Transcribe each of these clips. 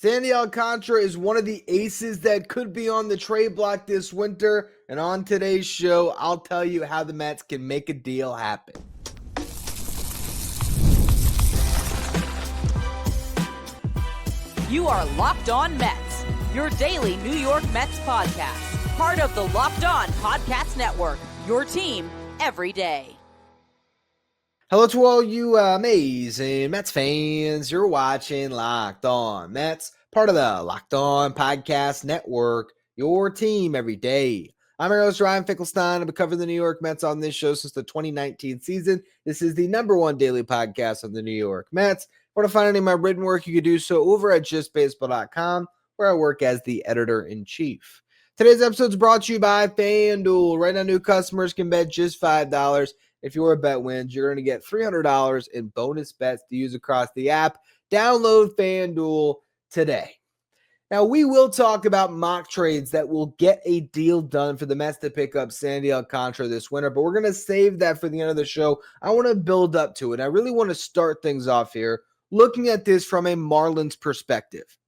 Sandy Alcantara is one of the aces that could be on the trade block this winter, and on today's show, I'll tell you how the Mets can make a deal happen. You are Locked On Mets, your daily New York Mets podcast, part of the Locked On Podcast Network, your team every day. Hello to all you amazing Mets fans. You're watching Locked On Mets, part of the Locked On Podcast Network, your team every day. I'm your host, Ryan Finkelstein. I've been covering the New York Mets on this show since the 2019 season. This is the number one daily podcast on the New York Mets. If you want to find any of my written work, you can do so over at justbaseball.com, where I work as the editor-in-chief. Today's episode is brought to you by FanDuel. Right now, new customers can bet just $5. If your bet wins, you're going to get $300 in bonus bets to use across the app. Download FanDuel today. Now, we will talk about mock trades that will get a deal done for the Mets to pick up Sandy Alcantara this winter, but we're going to save that for the end of the show. I want to build up to it. I really want to start things off here looking at this from a Marlins perspective.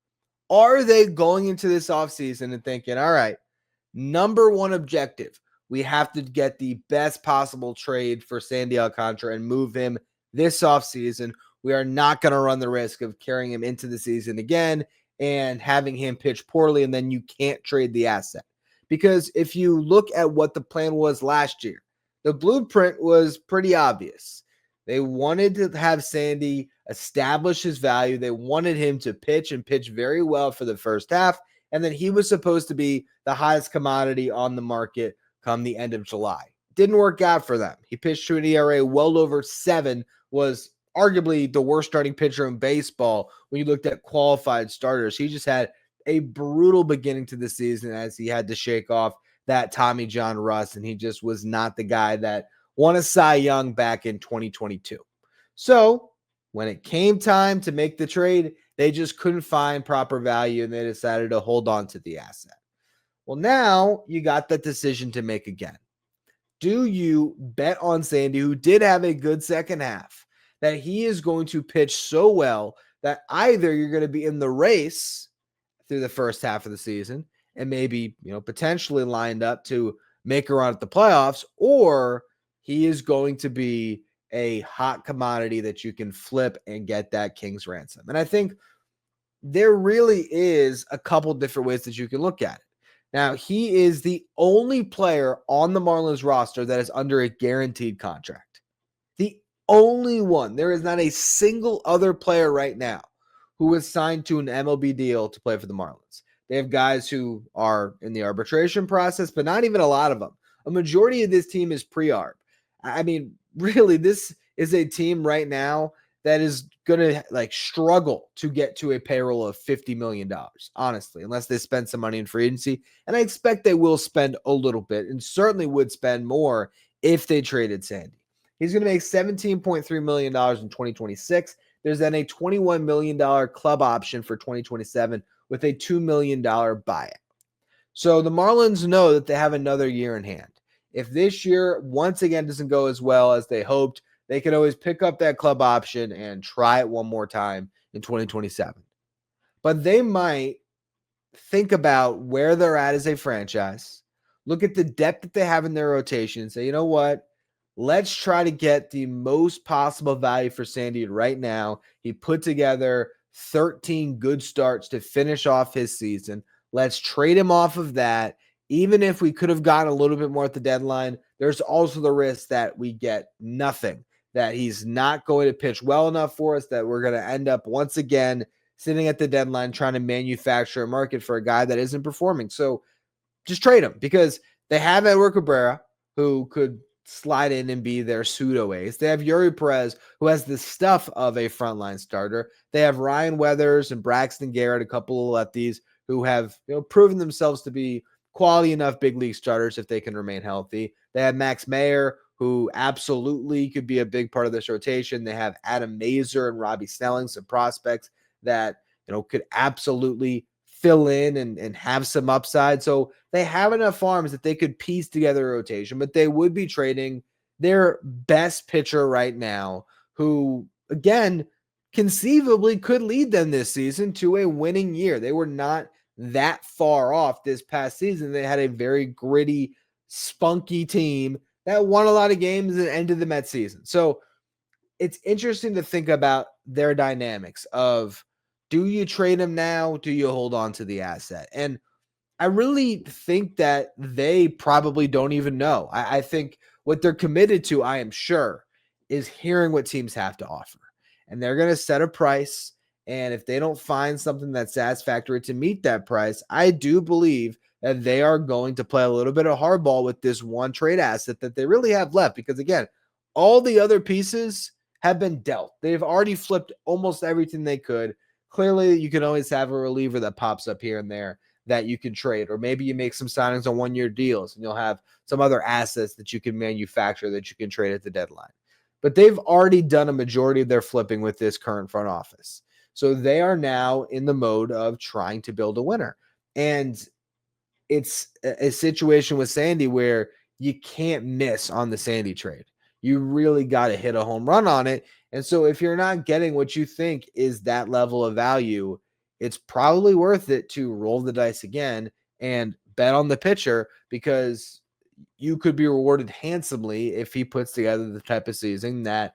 Are they going into this offseason and thinking, all right, number one objective, we have to get the best possible trade for Sandy Alcantara and move him this offseason. We are not going to run the risk of carrying him into the season again and having him pitch poorly, and then you can't trade the asset. Because if you look at what the plan was last year, the blueprint was pretty obvious. They wanted to have Sandy establish his value. They wanted him to pitch and pitch very well for the first half, and then he was supposed to be the highest commodity on the market come the end of July. Didn't work out for them. He pitched to an ERA well over 7, was arguably the worst starting pitcher in baseball when you looked at qualified starters. He just had a brutal beginning to the season as he had to shake off that Tommy John rust, and he just was not the guy that won a Cy Young back in 2022. So when it came time to make the trade, they just couldn't find proper value, and they decided to hold on to the asset. Well, now you got that decision to make again. Do you bet on Sandy, who did have a good second half, that he is going to pitch so well that either you're going to be in the race through the first half of the season and maybe, potentially lined up to make a run at the playoffs, or he is going to be a hot commodity that you can flip and get that king's ransom. And I think there really is a couple different ways that you can look at it. Now, he is the only player on the Marlins roster that is under a guaranteed contract. The only one. There is not a single other player right now who is signed to an MLB deal to play for the Marlins. They have guys who are in the arbitration process, but not even a lot of them. A majority of this team is pre-arb. I mean, really, this is a team right now that is going to struggle to get to a payroll of $50 million, honestly, unless they spend some money in free agency. And I expect they will spend a little bit and certainly would spend more if they traded Sandy. He's going to make $17.3 million in 2026. There's then a $21 million club option for 2027 with a $2 million buyout. So the Marlins know that they have another year in hand. If this year once again doesn't go as well as they hoped, they can always pick up that club option and try it one more time in 2027. But they might think about where they're at as a franchise, look at the depth that they have in their rotation, and say, you know what? Let's try to get the most possible value for Sandy right now. He put together 13 good starts to finish off his season. Let's trade him off of that. Even if we could have gotten a little bit more at the deadline, there's also the risk that we get nothing, that he's not going to pitch well enough for us, that we're going to end up once again sitting at the deadline trying to manufacture a market for a guy that isn't performing. So just trade him, because they have Edward Cabrera, who could slide in and be their pseudo ace. They have Yuri Perez, who has the stuff of a frontline starter. They have Ryan Weathers and Braxton Garrett, a couple of lefties who have proven themselves to be quality enough big league starters if they can remain healthy. They have Max Meyer, who absolutely could be a big part of this rotation. They have Adam Mazur and Robbie Snelling, some prospects that could absolutely fill in and have some upside. So they have enough arms that they could piece together a rotation, but they would be trading their best pitcher right now, who, again, conceivably could lead them this season to a winning year. They were not that far off this past season. They had a very gritty, spunky team that won a lot of games and ended the Mets season. So it's interesting to think about their dynamics of, do you trade him now? Do you hold on to the asset? And I really think that they probably don't even know. I think what they're committed to, I am sure, is hearing what teams have to offer. And they're going to set a price. And if they don't find something that's satisfactory to meet that price, I do believe that they are going to play a little bit of hardball with this one trade asset that they really have left. Because again, all the other pieces have been dealt. They've already flipped almost everything they could. Clearly, you can always have a reliever that pops up here and there that you can trade, or maybe you make some signings on one-year deals and you'll have some other assets that you can manufacture that you can trade at the deadline. But they've already done a majority of their flipping with this current front office. So they are now in the mode of trying to build a winner. And it's a situation with Sandy where you can't miss on the Sandy trade. You really got to hit a home run on it. And so if you're not getting what you think is that level of value, it's probably worth it to roll the dice again and bet on the pitcher, because you could be rewarded handsomely if he puts together the type of season that,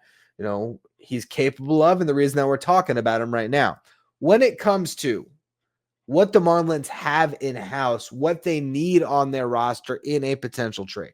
he's capable of, and the reason that we're talking about him right now. When it comes to what the Marlins have in-house, what they need on their roster in a potential trade,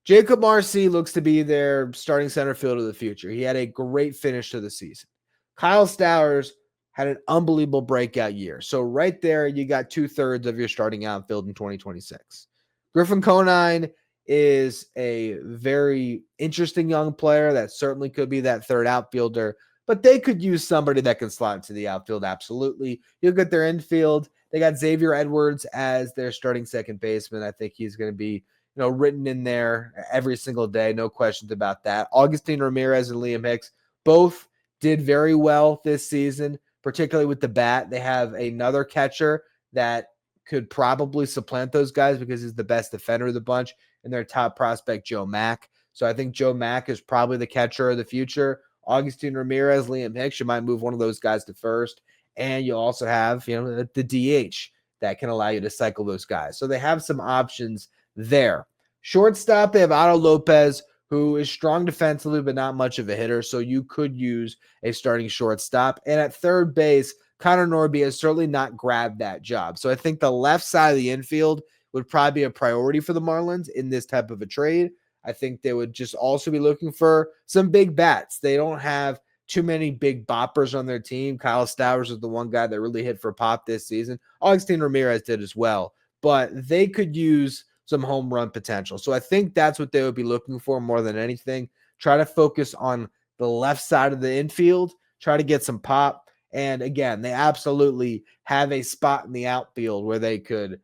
Jacob Marcy looks to be their starting center fielder of the future. He had a great finish to the season. Kyle Stowers had an unbelievable breakout year. So right there, you got 2/3 of your starting outfield in 2026. Griffin Conine is a very interesting young player that certainly could be that third outfielder, but they could use somebody that can slot into the outfield. Absolutely. You'll get their infield. They got Xavier Edwards as their starting second baseman. I think he's going to be written in there every single day. No questions about that. Augustine Ramirez and Liam Hicks both did very well this season, particularly with the bat. They have another catcher that could probably supplant those guys because he's the best defender of the bunch, and their top prospect, Joe Mack. So I think Joe Mack is probably the catcher of the future. Augustine Ramirez, Liam Hicks, you might move one of those guys to first. And you also have, the DH that can allow you to cycle those guys. So they have some options there. Shortstop, they have Otto Lopez, who is strong defensively, but not much of a hitter. So you could use a starting shortstop. And at third base, Connor Norby has certainly not grabbed that job. So I think the left side of the infield would probably be a priority for the Marlins in this type of a trade. I think they would just also be looking for some big bats. They don't have too many big boppers on their team. Kyle Stowers is the one guy that really hit for pop this season. Augustine Ramirez did as well. But they could use some home run potential. So I think that's what they would be looking for more than anything. Try to focus on the left side of the infield. Try to get some pop. And again, they absolutely have a spot in the outfield where they could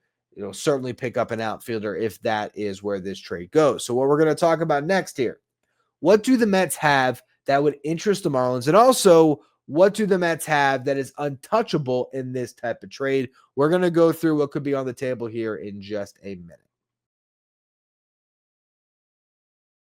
certainly pick up an outfielder if that is where this trade goes. So what we're going to talk about next here, what do the Mets have that would interest the Marlins? And also, what do the Mets have that is untouchable in this type of trade? We're going to go through what could be on the table here in just a minute.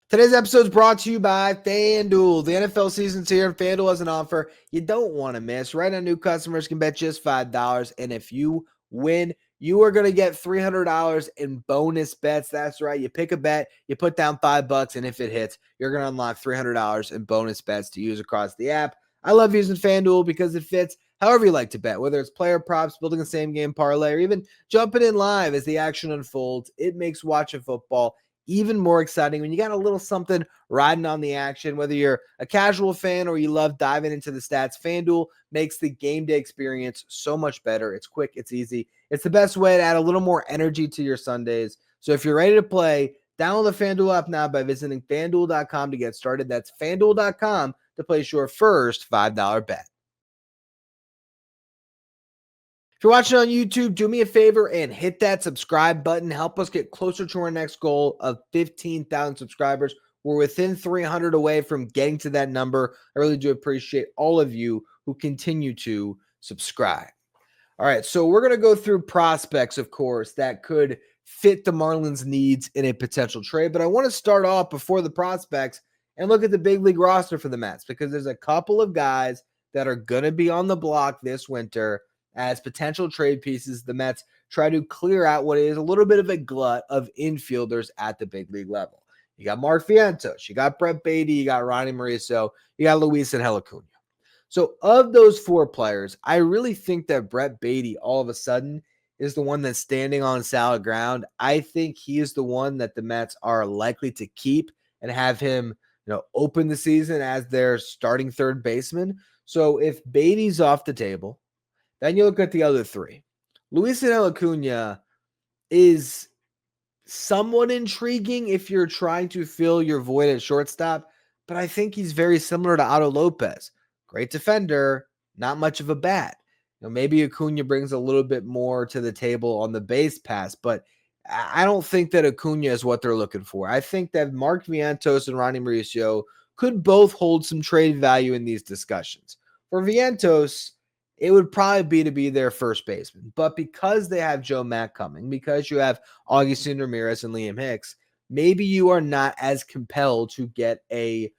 Today's episode is brought to you by FanDuel. The NFL season's here, and FanDuel has an offer you don't want to miss. Right now, new customers can bet just $5, and if you win, you are going to get $300 in bonus bets. That's right. You pick a bet, you put down $5, and if it hits, you're going to unlock $300 in bonus bets to use across the app. I love using FanDuel because it fits however you like to bet, whether it's player props, building a same-game parlay, or even jumping in live as the action unfolds. It makes watching football even more exciting when you got a little something riding on the action. Whether you're a casual fan or you love diving into the stats, FanDuel makes the game day experience so much better. It's quick, it's easy. It's the best way to add a little more energy to your Sundays. So if you're ready to play, download the FanDuel app now by visiting FanDuel.com to get started. That's FanDuel.com to place your first $5 bet. If you're watching on YouTube, do me a favor and hit that subscribe button. Help us get closer to our next goal of 15,000 subscribers. We're within 300 away from getting to that number. I really do appreciate all of you who continue to subscribe. All right, so we're going to go through prospects, of course, that could fit the Marlins' needs in a potential trade. But I want to start off before the prospects and look at the big league roster for the Mets, because there's a couple of guys that are going to be on the block this winter as potential trade pieces. The Mets try to clear out what is a little bit of a glut of infielders at the big league level. You got Mark Vientos, you got Brett Beatty, you got Ronny Mauricio, you got Luis and Acuna. So of those four players, I really think that Brett Beatty all of a sudden is the one that's standing on solid ground. I think he is the one that the Mets are likely to keep and have him, open the season as their starting third baseman. So if Beatty's off the table, then you look at the other three. Luis and Acuna is somewhat intriguing if you're trying to fill your void at shortstop, but I think he's very similar to Otto Lopez. Great defender, not much of a bat. Maybe Acuna brings a little bit more to the table on the base pass, but I don't think that Acuna is what they're looking for. I think that Mark Vientos and Ronny Mauricio could both hold some trade value in these discussions. For Vientos, it would probably be to be their first baseman. But because they have Joe Mack coming, because you have Augustin Ramirez and Liam Hicks, maybe you are not as compelled to get a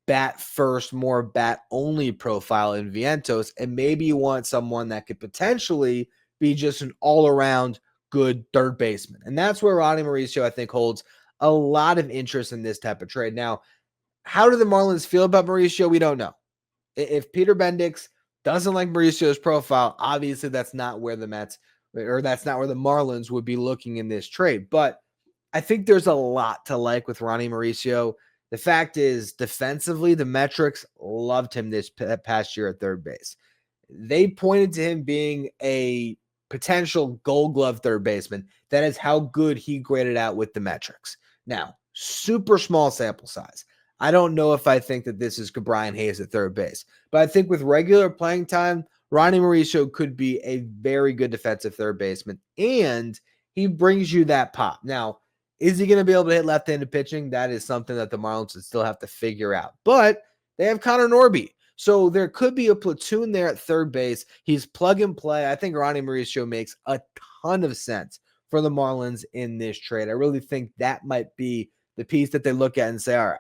bat first, more bat only profile in Vientos. And maybe you want someone that could potentially be just an all around good third baseman. And that's where Ronny Mauricio, I think, holds a lot of interest in this type of trade. Now, how do the Marlins feel about Mauricio? We don't know. If Peter Bendix doesn't like Mauricio's profile, obviously that's not where the Mets, or that's not where the Marlins would be looking in this trade. But I think there's a lot to like with Ronny Mauricio. The fact is, defensively, the metrics loved him this past year at third base. They pointed to him being a potential Gold Glove third baseman. That is how good he graded out with the metrics. Now, super small sample size. I don't know if I think that this is Brian Hayes at third base, but I think with regular playing time, Ronny Mauricio could be a very good defensive third baseman, and he brings you that pop. Now, is he going to be able to hit left-handed pitching? That is something that the Marlins would still have to figure out, but they have Connor Norby. So there could be a platoon there at third base. He's plug and play. I think Ronny Mauricio makes a ton of sense for the Marlins in this trade. I really think that might be the piece that they look at and say, all right,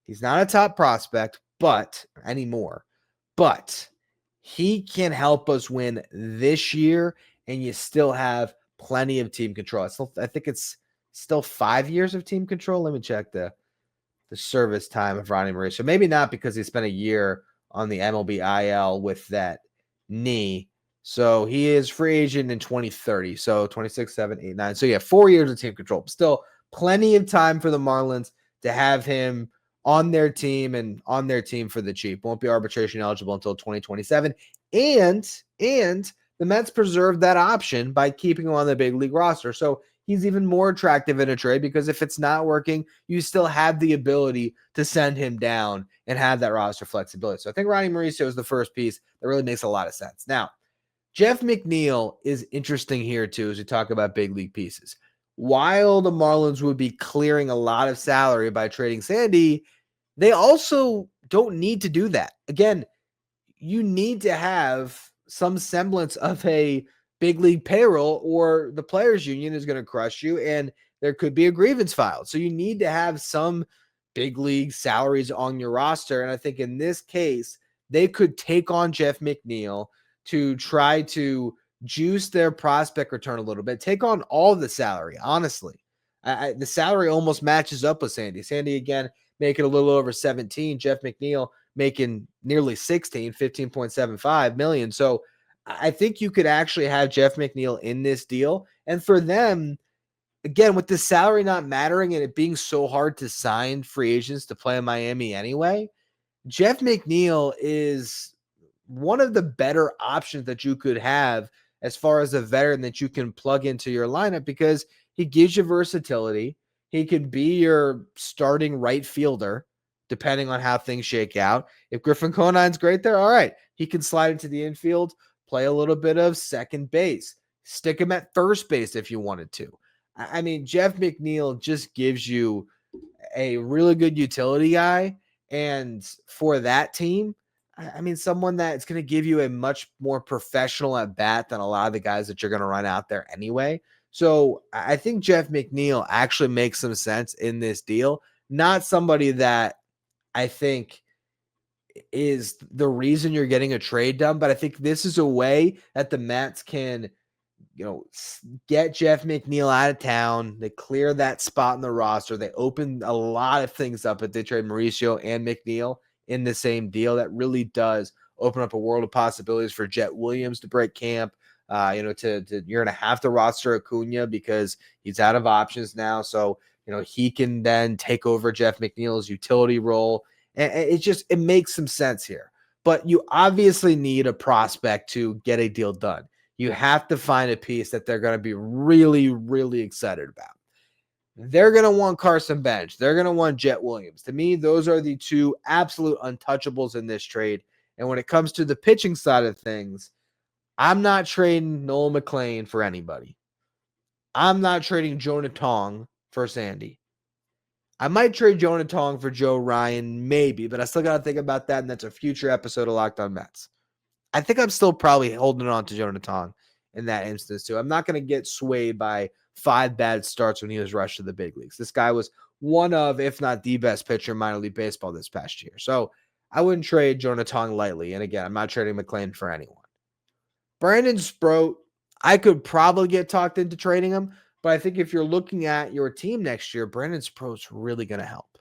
he's not a top prospect, but anymore, but he can help us win this year, and you still have plenty of team control. I think it's still 5 years of team control. Let me check the service time of Ronny Mauricio. Maybe not, because he spent a year on the MLB IL with that knee. So he is free agent in 2030. So 26, 7, 8, 9. So yeah, 4 years of team control. Still plenty of time for the Marlins to have him on their team and on their team for the cheap. Won't be arbitration eligible until 2027. And the Mets preserved that option by keeping him on the big league roster. So he's even more attractive in a trade, because if it's not working, you still have the ability to send him down and have that roster flexibility. So I think Ronny Mauricio is the first piece that really makes a lot of sense. Now, Jeff McNeil is interesting here too, as we talk about big league pieces. While the Marlins would be clearing a lot of salary by trading Sandy, they also don't need to do that. Again, you need to have some semblance of a big league payroll, or the players union is going to crush you, and there could be a grievance filed. So you need to have some big league salaries on your roster. And I think in this case, they could take on Jeff McNeil to try to juice their prospect return a little bit, take on all the salary. Honestly, the salary almost matches up with Sandy. Sandy, again, making a little over 17. Jeff McNeil making nearly 16, 15.75 million. So I think you could actually have Jeff McNeil in this deal. And for them, again, with the salary not mattering and it being so hard to sign free agents to play in Miami anyway, Jeff McNeil is one of the better options that you could have as far as a veteran that you can plug into your lineup, because he gives you versatility. He could be your starting right fielder, depending on how things shake out. If Griffin Conine's great there, all right, he can slide into the infield, play a little bit of second base, stick him at first base if you wanted to. I mean, Jeff McNeil just gives you a really good utility guy. And for that team, I mean, someone that's going to give you a much more professional at bat than a lot of the guys that you're going to run out there anyway. So I think Jeff McNeil actually makes some sense in this deal. Not somebody that I think is the reason you're getting a trade done. But I think this is a way that the Mets can, get Jeff McNeil out of town. They clear that spot in the roster. They open a lot of things up if they trade Mauricio and McNeil in the same deal. That really does open up a world of possibilities for Jet Williams to break camp. You're going to have to roster Acuna because he's out of options now. So, he can then take over Jeff McNeil's utility role. And it makes some sense here. But you obviously need a prospect to get a deal done. You have to find a piece that they're going to be really, really excited about. They're going to want Carson Bench. They're going to want Jet Williams. To me, those are the two absolute untouchables in this trade. And when it comes to the pitching side of things, I'm not trading Noel McLean for anybody. I'm not trading Jonah Tong for Sandy. I might trade Jonah Tong for Joe Ryan, maybe, but I still got to think about that, and that's a future episode of Locked On Mets. I think I'm still probably holding on to Jonah Tong in that instance, too. I'm not going to get swayed by 5 bad starts when he was rushed to the big leagues. This guy was one of, if not the best pitcher in minor league baseball this past year. So I wouldn't trade Jonah Tong lightly. And again, I'm not trading McLean for anyone. Brandon Sproat, I could probably get talked into trading him, but I think if you're looking at your team next year, Brandon Sproat's really going to help.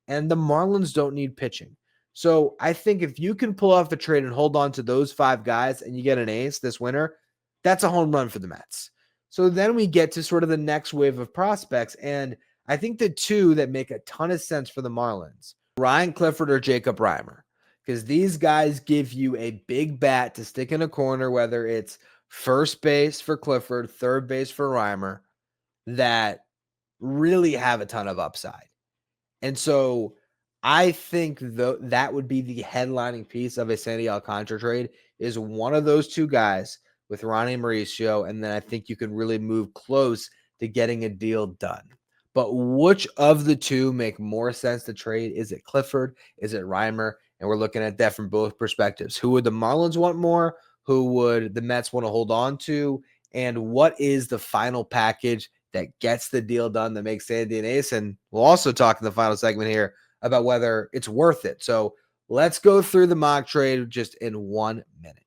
And the Marlins don't need pitching. So I think if you can pull off a trade and hold on to those 5 guys and you get an ace this winter, that's a home run for the Mets. So then we get to sort of the next wave of prospects. And I think the 2 that make a ton of sense for the Marlins, Ryan Clifford or Jacob Reimer, because these guys give you a big bat to stick in a corner, whether it's first base for Clifford, third base for Reimer, that really have a ton of upside. And so I think that would be the headlining piece of a Sandy Alcantara trade is one of those 2 guys with Ronny and Mauricio, and then I think you can really move close to getting a deal done. But which of the 2 make more sense to trade? Is it Clifford? Is it Reimer? And we're looking at that from both perspectives. Who would the Marlins want more? Who would the Mets want to hold on to? And what is the final package that gets the deal done that makes Sandy an ace? And we'll also talk in the final segment here about whether it's worth it. So let's go through the mock trade just in 1 minute.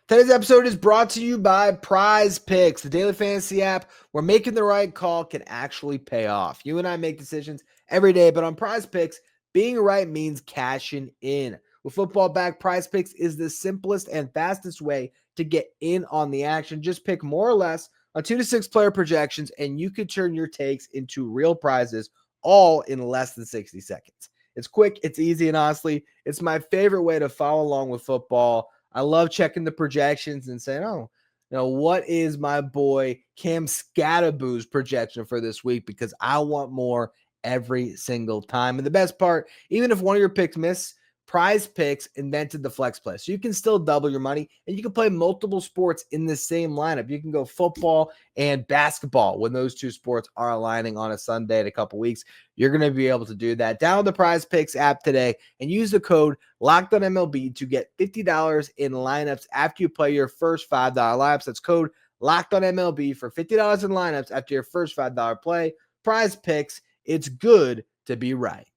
Today's episode is brought to you by Prize Picks, the daily fantasy app where making the right call can actually pay off. You and I make decisions every day, but on Prize Picks, being right means cashing in. With football back, Prize Picks is the simplest and fastest way to get in on the action. Just pick more or less on 2 to 6 player projections, and you could turn your takes into real prizes all in less than 60 seconds. It's quick, it's easy, and honestly, it's my favorite way to follow along with football. I love checking the projections and saying, what is my boy Cam Scattaboo's projection for this week? Because I want more every single time. And the best part, even if one of your picks miss, Prize Picks invented the flex play. So you can still double your money and you can play multiple sports in the same lineup. You can go football and basketball when those 2 sports are aligning on a Sunday in a couple weeks. You're going to be able to do that. Download the Prize Picks app today and use the code LOCKEDONMLB to get $50 in lineups after you play your first $5 lineups. That's code LOCKEDONMLB for $50 in lineups after your first $5 play. Prize Picks, it's good to be right.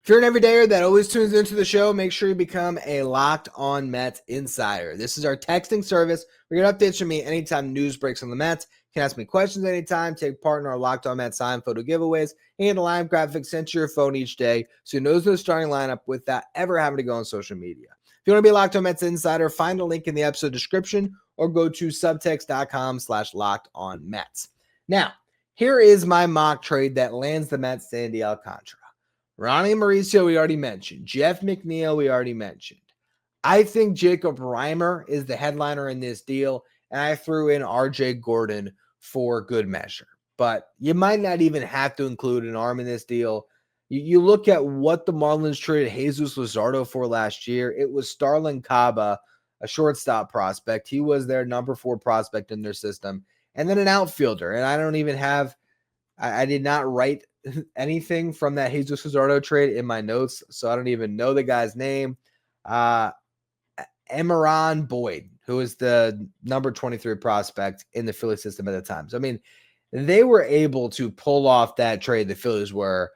If you're an everydayer that always tunes into the show, make sure you become a Locked On Mets insider. This is our texting service. We get updates from me anytime news breaks on the Mets. You can ask me questions anytime, take part in our Locked On Mets sign photo giveaways, and a live graphic sent to your phone each day so you know the starting lineup without ever having to go on social media. If you want to be a Locked On Mets insider, find a link in the episode description or go to subtext.com/LockedOnMets. Now, here is my mock trade that lands the Mets Sandy Alcantara. Ronny Mauricio, we already mentioned. Jeff McNeil, we already mentioned. I think Jacob Reimer is the headliner in this deal, and I threw in RJ Gordon for good measure. But you might not even have to include an arm in this deal. You look at what the Marlins traded Jesus Luzardo for last year. It was Starlin Caba, a shortstop prospect. He was their number 4 prospect in their system. And then an outfielder. And I don't even have – I did not write – anything from that Jesus Luzardo trade in my notes, so I don't even know the guy's name. Emeron Boyd, who is the number 23 prospect in the Philly system at the time. So, I mean, they were able to pull off that trade, the Phillies were,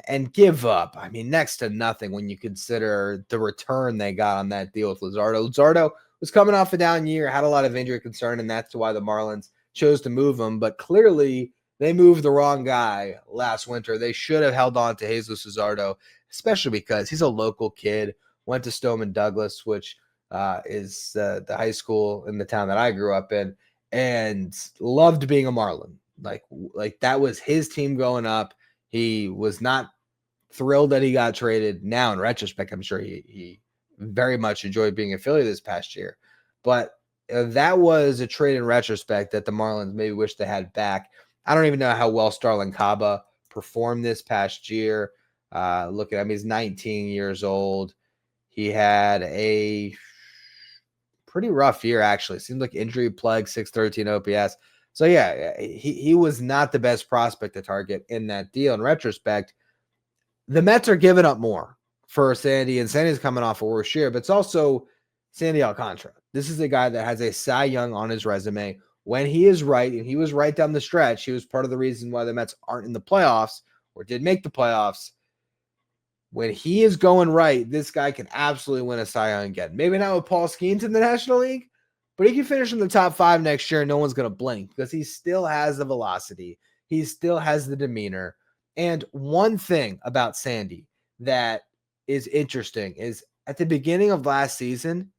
and give up, I mean, next to nothing when you consider the return they got on that deal with Luzardo. Luzardo was coming off a down year, had a lot of injury concern, and that's why the Marlins chose to move him. But clearly, they moved the wrong guy last winter. They should have held on to Jesus Luzardo, especially because he's a local kid, went to Stoneman Douglas, which is the high school in the town that I grew up in, and loved being a Marlin. Like that was his team growing up. He was not thrilled that he got traded. Now, in retrospect, I'm sure he very much enjoyed being affiliated this past year. But that was a trade in retrospect that the Marlins maybe wish they had back. I don't even know how well Starlin Caba performed this past year. Look at him. He's 19 years old. He had a pretty rough year, actually. Seemed like injury plague, 613 OPS. So, yeah, he was not the best prospect to target in that deal. In retrospect, the Mets are giving up more for Sandy, and Sandy's coming off a worse year, but it's also Sandy Alcantara. This is a guy that has a Cy Young on his resume. When he is right, and he was right down the stretch, he was part of the reason why the Mets aren't in the playoffs or did make the playoffs. When he is going right, this guy can absolutely win a Cy Young again. Maybe not with Paul Skeens in the National League, but he can finish in the top 5 next year and no one's going to blink because he still has the velocity. He still has the demeanor. And one thing about Sandy that is interesting is at the beginning of last season,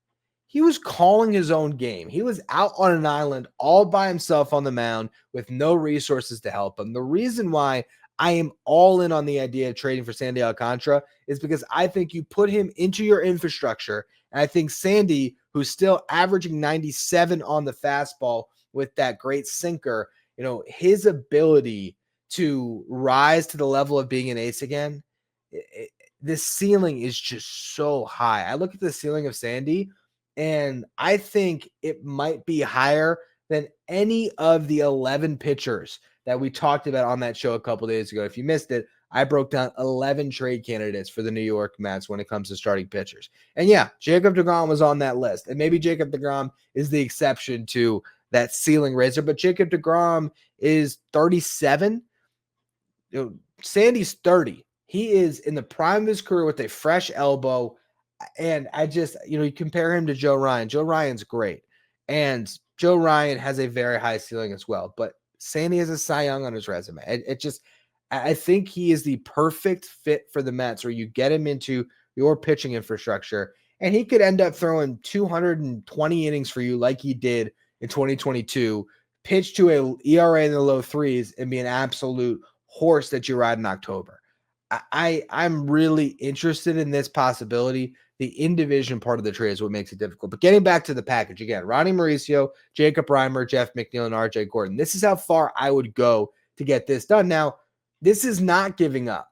he was calling his own game. He was out on an island all by himself on the mound with no resources to help him. The reason why I am all in on the idea of trading for Sandy Alcantara is because I think you put him into your infrastructure. And I think Sandy, who's still averaging 97 on the fastball with that great sinker, his ability to rise to the level of being an ace again, the ceiling is just so high. I look at the ceiling of Sandy, and I think it might be higher than any of the 11 pitchers that we talked about on that show a couple days ago. If you missed it, I broke down 11 trade candidates for the New York Mets when it comes to starting pitchers. And yeah, Jacob deGrom was on that list. And maybe Jacob deGrom is the exception to that ceiling raiser, but Jacob deGrom is 37. Sandy's 30. He is in the prime of his career with a fresh elbow. And I just, you compare him to Joe Ryan. Joe Ryan's great. And Joe Ryan has a very high ceiling as well. But Sandy has a Cy Young on his resume. I think he is the perfect fit for the Mets, where you get him into your pitching infrastructure, and he could end up throwing 220 innings for you like he did in 2022, pitch to a ERA in the low 3s, and be an absolute horse that you ride in October. I'm really interested in this possibility. The in-division part of the trade is what makes it difficult. But getting back to the package, again, Ronny Mauricio, Jacob Reimer, Jeff McNeil, and RJ Gordon. This is how far I would go to get this done. Now, this is not giving up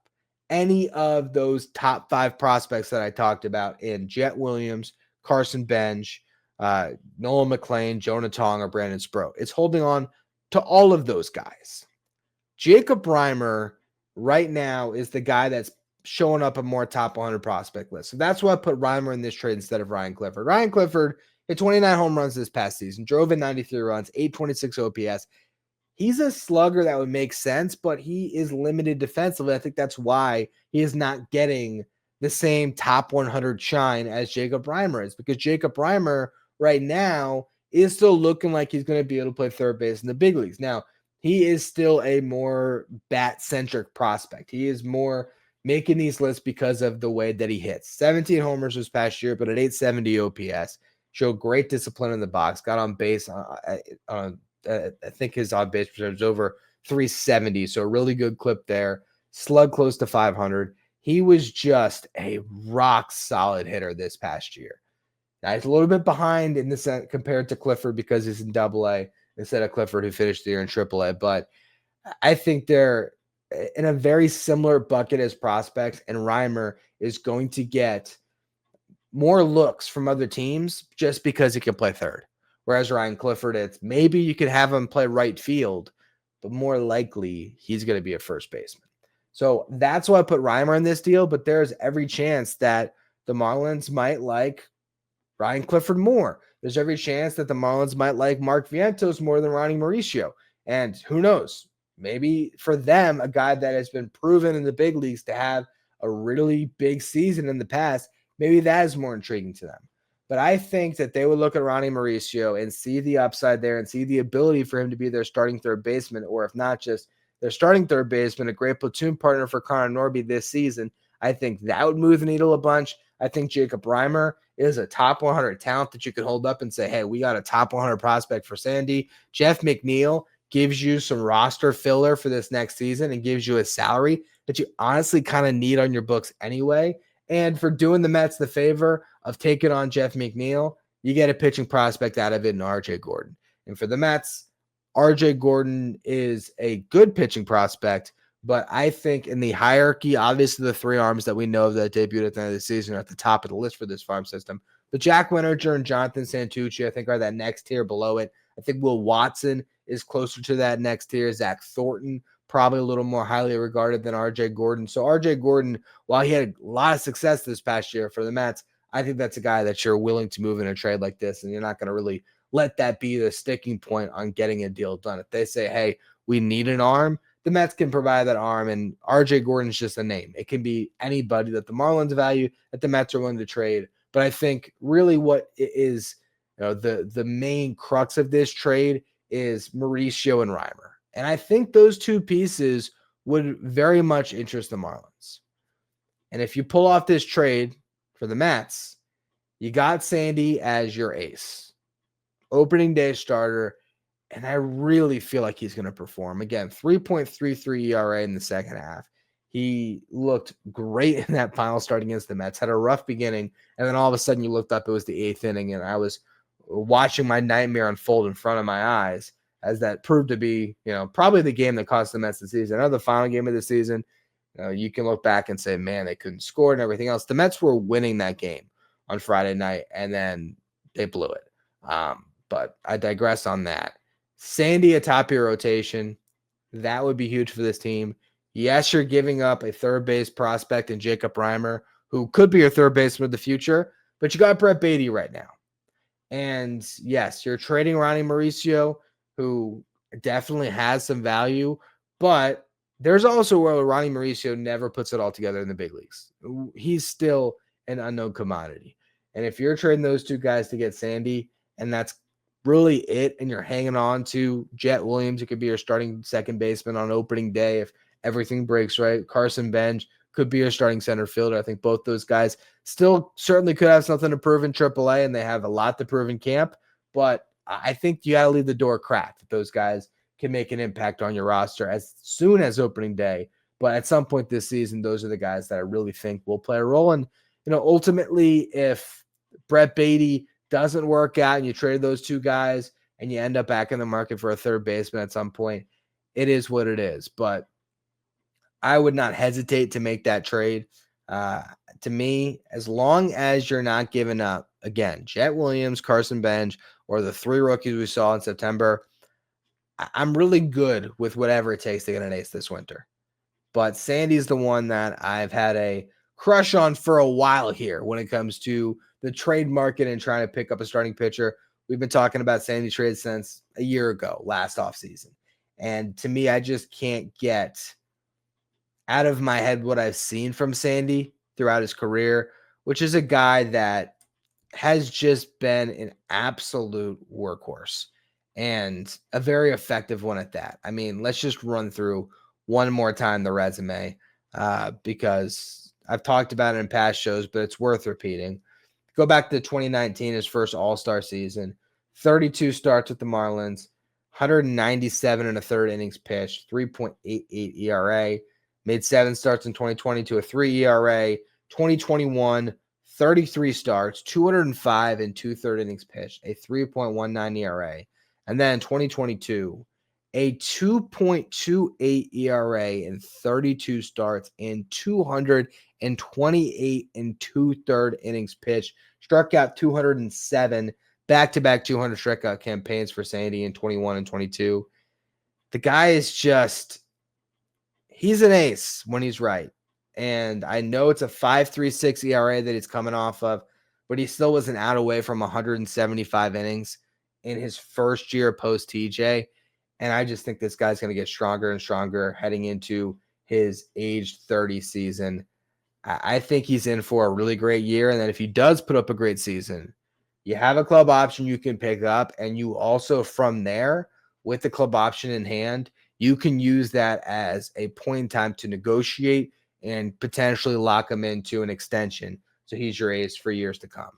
any of those top 5 prospects that I talked about in Jet Williams, Carson Bench, Nolan McLean, Jonah Tong, or Brandon Sproat. It's holding on to all of those guys. Jacob Reimer right now is the guy that's showing up a more top 100 prospect list. So that's why I put Reimer in this trade instead of Ryan Clifford. Ryan Clifford hit 29 home runs this past season, drove in 93 runs, 826 OPS. He's a slugger that would make sense, but he is limited defensively. I think that's why he is not getting the same top 100 shine as Jacob Reimer is, because Jacob Reimer right now is still looking like he's going to be able to play third base in the big leagues. Now, he is still a more bat-centric prospect. He is more making these lists because of the way that he hits. 17 homers this past year, but at 870 OPS. Showed great discipline in the box. Got on base on I think his on-base percentage is over 370, so a really good clip there. Slug close to 500. He was just a rock-solid hitter this past year. Now, he's a little bit behind in this compared to Clifford because he's in Double-A instead of Clifford, who finished the year in Triple-A. But I think they're in a very similar bucket as prospects, and Reimer is going to get more looks from other teams just because he can play third. Whereas Ryan Clifford, it's maybe you could have him play right field, but more likely he's going to be a first baseman. So that's why I put Reimer in this deal, but there's every chance that the Marlins might like Ryan Clifford more. There's every chance that the Marlins might like Mark Vientos more than Ronny Mauricio. And who knows? maybe for them, a guy that has been proven in the big leagues to have a really big season in the past, maybe that is more intriguing to them. But I think that they would look at Ronny Mauricio and see the upside there and see the ability for him to be their starting third baseman, or if not just their starting third baseman, a great platoon partner for Connor Norby this season. I think that would move the needle a bunch. I think Jacob Reimer is a top 100 talent that you could hold up and say, hey, we got a top 100 prospect for Sandy. Jeff McNeil gives you some roster filler for this next season and gives you a salary that you honestly kind of need on your books anyway. And for doing the Mets the favor of taking on Jeff McNeil, you get a pitching prospect out of it in RJ Gordon. And for the Mets, RJ Gordon is a good pitching prospect, but I think in the hierarchy, obviously the three arms that we know that debuted at the end of the season are at the top of the list for this farm system. But Jack Winterger and Jonathan Santucci, I think, are that next tier below it. I think Will Watson is closer to that next tier. Zach Thornton, probably a little more highly regarded than RJ Gordon. So RJ Gordon, while he had a lot of success this past year for the Mets, I think that's a guy that you're willing to move in a trade like this, and you're not going to really let that be the sticking point on getting a deal done. If they say, hey, we need an arm, the Mets can provide that arm, and RJ Gordon's just a name. It can be anybody that the Marlins value, that the Mets are willing to trade. But I think really what it is, the main crux of this trade is Mauricio and Reimer. And I think those two pieces would very much interest the Marlins. And if you pull off this trade for the Mets, you got Sandy as your ace, opening day starter, and I really feel like he's going to perform. Again, 3.33 ERA in the second half. He looked great in that final start against the Mets, had a rough beginning, and then all of a sudden you looked up, it was the eighth inning, and I was watching my nightmare unfold in front of my eyes as that proved to be, probably the game that cost the Mets the season. Another final game of the season, you can look back and say, man, they couldn't score and everything else. The Mets were winning that game on Friday night, and then they blew it. But I digress on that. Sandy atop your rotation, that would be huge for this team. Yes, you're giving up a third base prospect in Jacob Reimer, who could be your third baseman of the future, but you got Brett Beatty right now. And yes, you're trading Ronny Mauricio, who definitely has some value, but there's also where Ronny Mauricio never puts it all together in the big leagues. He's still an unknown commodity. And if you're trading those two guys to get Sandy, and that's really it, and you're hanging on to Jet Williams, it could be your starting second baseman on opening day if everything breaks right. Carson Bench could be your starting center fielder. I think both those guys still certainly could have something to prove in AAA, and they have a lot to prove in camp, but I think you got to leave the door cracked that those guys can make an impact on your roster as soon as opening day. But at some point this season, those are the guys that I really think will play a role. And, ultimately, if Brett Beatty doesn't work out and you trade those two guys and you end up back in the market for a third baseman at some point, it is what it is. But I would not hesitate to make that trade. To me, as long as you're not giving up, again, Jet Williams, Carson Bench, or the three rookies we saw in September, I'm really good with whatever it takes to get an ace this winter. But Sandy's the one that I've had a crush on for a while here when it comes to the trade market and trying to pick up a starting pitcher. We've been talking about Sandy trade since a year ago, last offseason. And to me, I just can't get out of my head what I've seen from Sandy throughout his career, which is a guy that has just been an absolute workhorse and a very effective one at that. I mean, let's just run through one more time the resume because I've talked about it in past shows, but it's worth repeating. Go back to 2019, his first All-Star season, 32 starts with the Marlins, 197 and a third innings pitched, 3.88 ERA, made 7 starts in 2020 to a 3 ERA, 2021, 33 starts, 205 and 2/3 innings pitched, a 3.19 ERA. And then 2022, a 2.28 ERA in 32 starts and 228 and 2/3 innings pitched, struck out 207, back-to-back 200 strikeout campaigns for Sandy in 21 and 22. The guy is just, he's an ace when he's right. And I know it's a 5.36 ERA that he's coming off of, but he still wasn't out away from 175 innings in his first year post TJ. And I just think this guy's going to get stronger and stronger heading into his age 30 season. I think he's in for a really great year. And then if he does put up a great season, you have a club option you can pick up. And you also, from there, with the club option in hand, you can use that as a point in time to negotiate and potentially lock him into an extension. So he's your ace for years to come.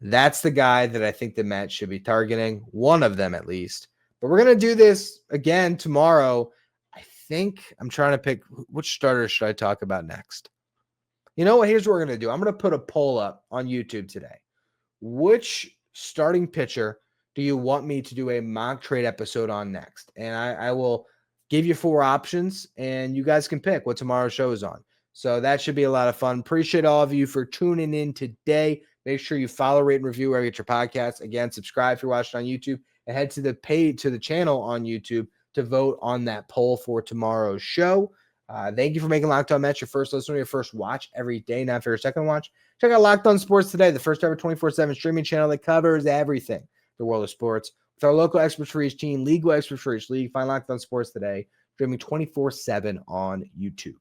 That's the guy that I think the Mets should be targeting, one of them at least. But we're going to do this again tomorrow. I think I'm trying to pick which starter should I talk about next. You know what? Here's what we're going to do. I'm going to put a poll up on YouTube today. Which starting pitcher do you want me to do a mock trade episode on next? And I will give you 4 options, and you guys can pick what tomorrow's show is on. So that should be a lot of fun. Appreciate all of you for tuning in today. Make sure you follow, rate, and review wherever you get your podcasts. Again, subscribe if you're watching on YouTube, and head to the channel on YouTube to vote on that poll for tomorrow's show. Thank you for making Locked On Mets your first listen, your first watch every day, not for your second watch. Check out Locked On Sports Today, the first ever 24/7 streaming channel that covers everything the world of sports. With our local experts for each team, legal experts for each league, find Locked On Sports Today, streaming 24/7 on YouTube.